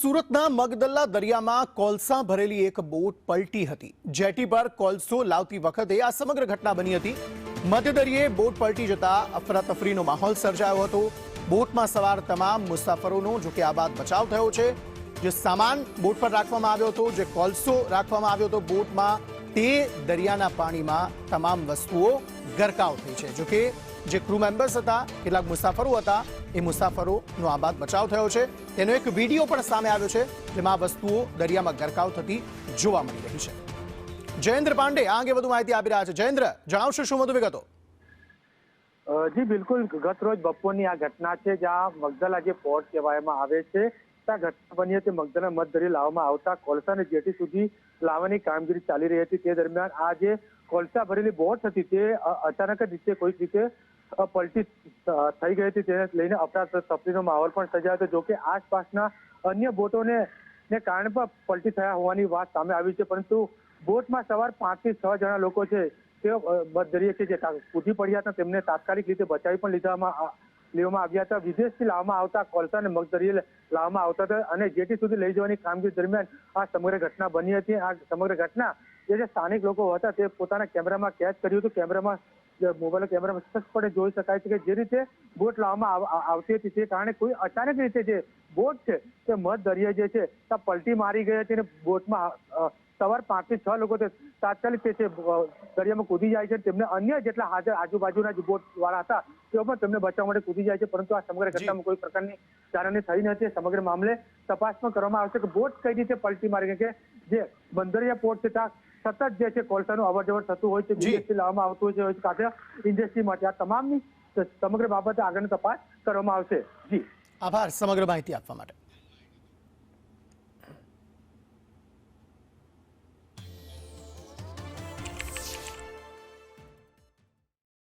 સુરતના મગદલ્લા દરિયામાં કોલસા ભરેલી એક બોટ પલટી હતી। જેટી પર કોલસો લાવતી વખતે આ સમગ્ર ઘટના બની હતી। મધ્યદરિયે બોટ પલટી જતા અફરાતફરીનો માહોલ સર્જાયો હતો। બોટમાં સવાર તમામ મુસાફરોનો જોકે આ બાદ બચાવ થયો છે। જે સામાન બોટ પર રાખવામાં આવ્યો હતો, જે કોલસો રાખવામાં આવ્યો હતો બોટમાં, તે દરિયાના પાણીમાં તમામ વસ્તુઓ ગરકાવ થઈ છે। જોકે જે ક્રૂ મેમ્બર્સ હતા, કેટલાક મુસાફરો હતા, એ મુસાફરોનો આ બાદ બચાવ થયો છે। તેનો એક વિડીયો પણ સામે આવ્યો છે, જેમાં આ વસ્તુઓ દરિયામાં ગરકાવ થતી જોવા મળી રહી છે। જયેન્દ્ર પાંડે આ અંગે વધુ માહિતી આપી રહ્યા છે। જયેન્દ્ર, જણાવશો શું વધુ વિગતો? જી બિલકુલ, ગત રોજ બપોરની આ ઘટના છે, જ્યાં મગદલા જે પોર્ટ કહેવામાં આવે છે, ત્યાં ઘટના બની હતી। મગદલા મધદરિયે લાવવામાં આવતા કોલસાને જેટી સુધી લાવવાની કામગીરી ચાલી રહી હતી। તે દરમિયાન આ જે કોલસા ભરેલી બોટ હતી, તે અચાનક જ રીતે કોઈક રીતે પલટી થઈ ગઈ હતી। તેને લઈને અફરાતફરીનો માહોલ પણ સર્જાયો હતો। જોકે આસપાસના અન્ય બોટોને કારણે પણ પલટી થયા હોવાની વાત સામે આવી છે, પરંતુ બોટમાં સવાર 5 થી 6 જણા લોકો છે, તેઓ મધદરિયે છે જે કૂદી પડ્યા હતા, તેમને તાત્કાલિક રીતે બચાવી પણ લેવામાં આવ્યા હતા। વિદેશથી લાવવામાં આવતા કોલસાને મધદરિયે લાવવામાં આવતા હતા અને જેટી સુધી લઈ જવાની કામગીરી દરમિયાન આ સમગ્ર ઘટના બની હતી। આ સમગ્ર ઘટના જે સ્થાનિક લોકો હતા, તે પોતાના કેમેરામાં કેચ કર્યું હતું। કેમેરામાં મોબાઈલ કેમેરામાં સ્પષ્ટપણે જોઈ શકાય છે કે જે રીતે બોટ લાવવામાં આવતી હતી, તે કારણે કોઈ અચાનક રીતે જે બોટ છે તે મધદરિયે જે છે ત્યાં પલટી મારી ગઈ હતી અને બોટમાં સવાર 5 થી 6 લોકો તાત્કાલિક તે દરિયામાં કૂદી જાય છે। તેમને અન્ય જેટલા હાજર આજુબાજુના જે બોટ વાળા હતા, તેઓ પણ તેમને બચાવવા માટે કૂદી જાય છે, પરંતુ આ સમગ્ર ઘટનામાં કોઈ પ્રકારની જાનહાની થઈ નથી। સમગ્ર મામલે તપાસ પણ કરવામાં આવશે કે બોટ કઈ રીતે પલટી મારી ગઈ, કે જે બંદરિયા પોર્ટ છે ત્યાં સતત જે છે કોલસાનું અવરજવર થતું હોય છે, વિદેશથી લાવવામાં આવતું હોય છે કાંઠે ઇન્ડસ્ટ્રી માટે। આ તમામની સમગ્ર બાબતે આગળની તપાસ કરવામાં આવશે। જી, આભાર સમગ્ર માહિતી આપવા માટે।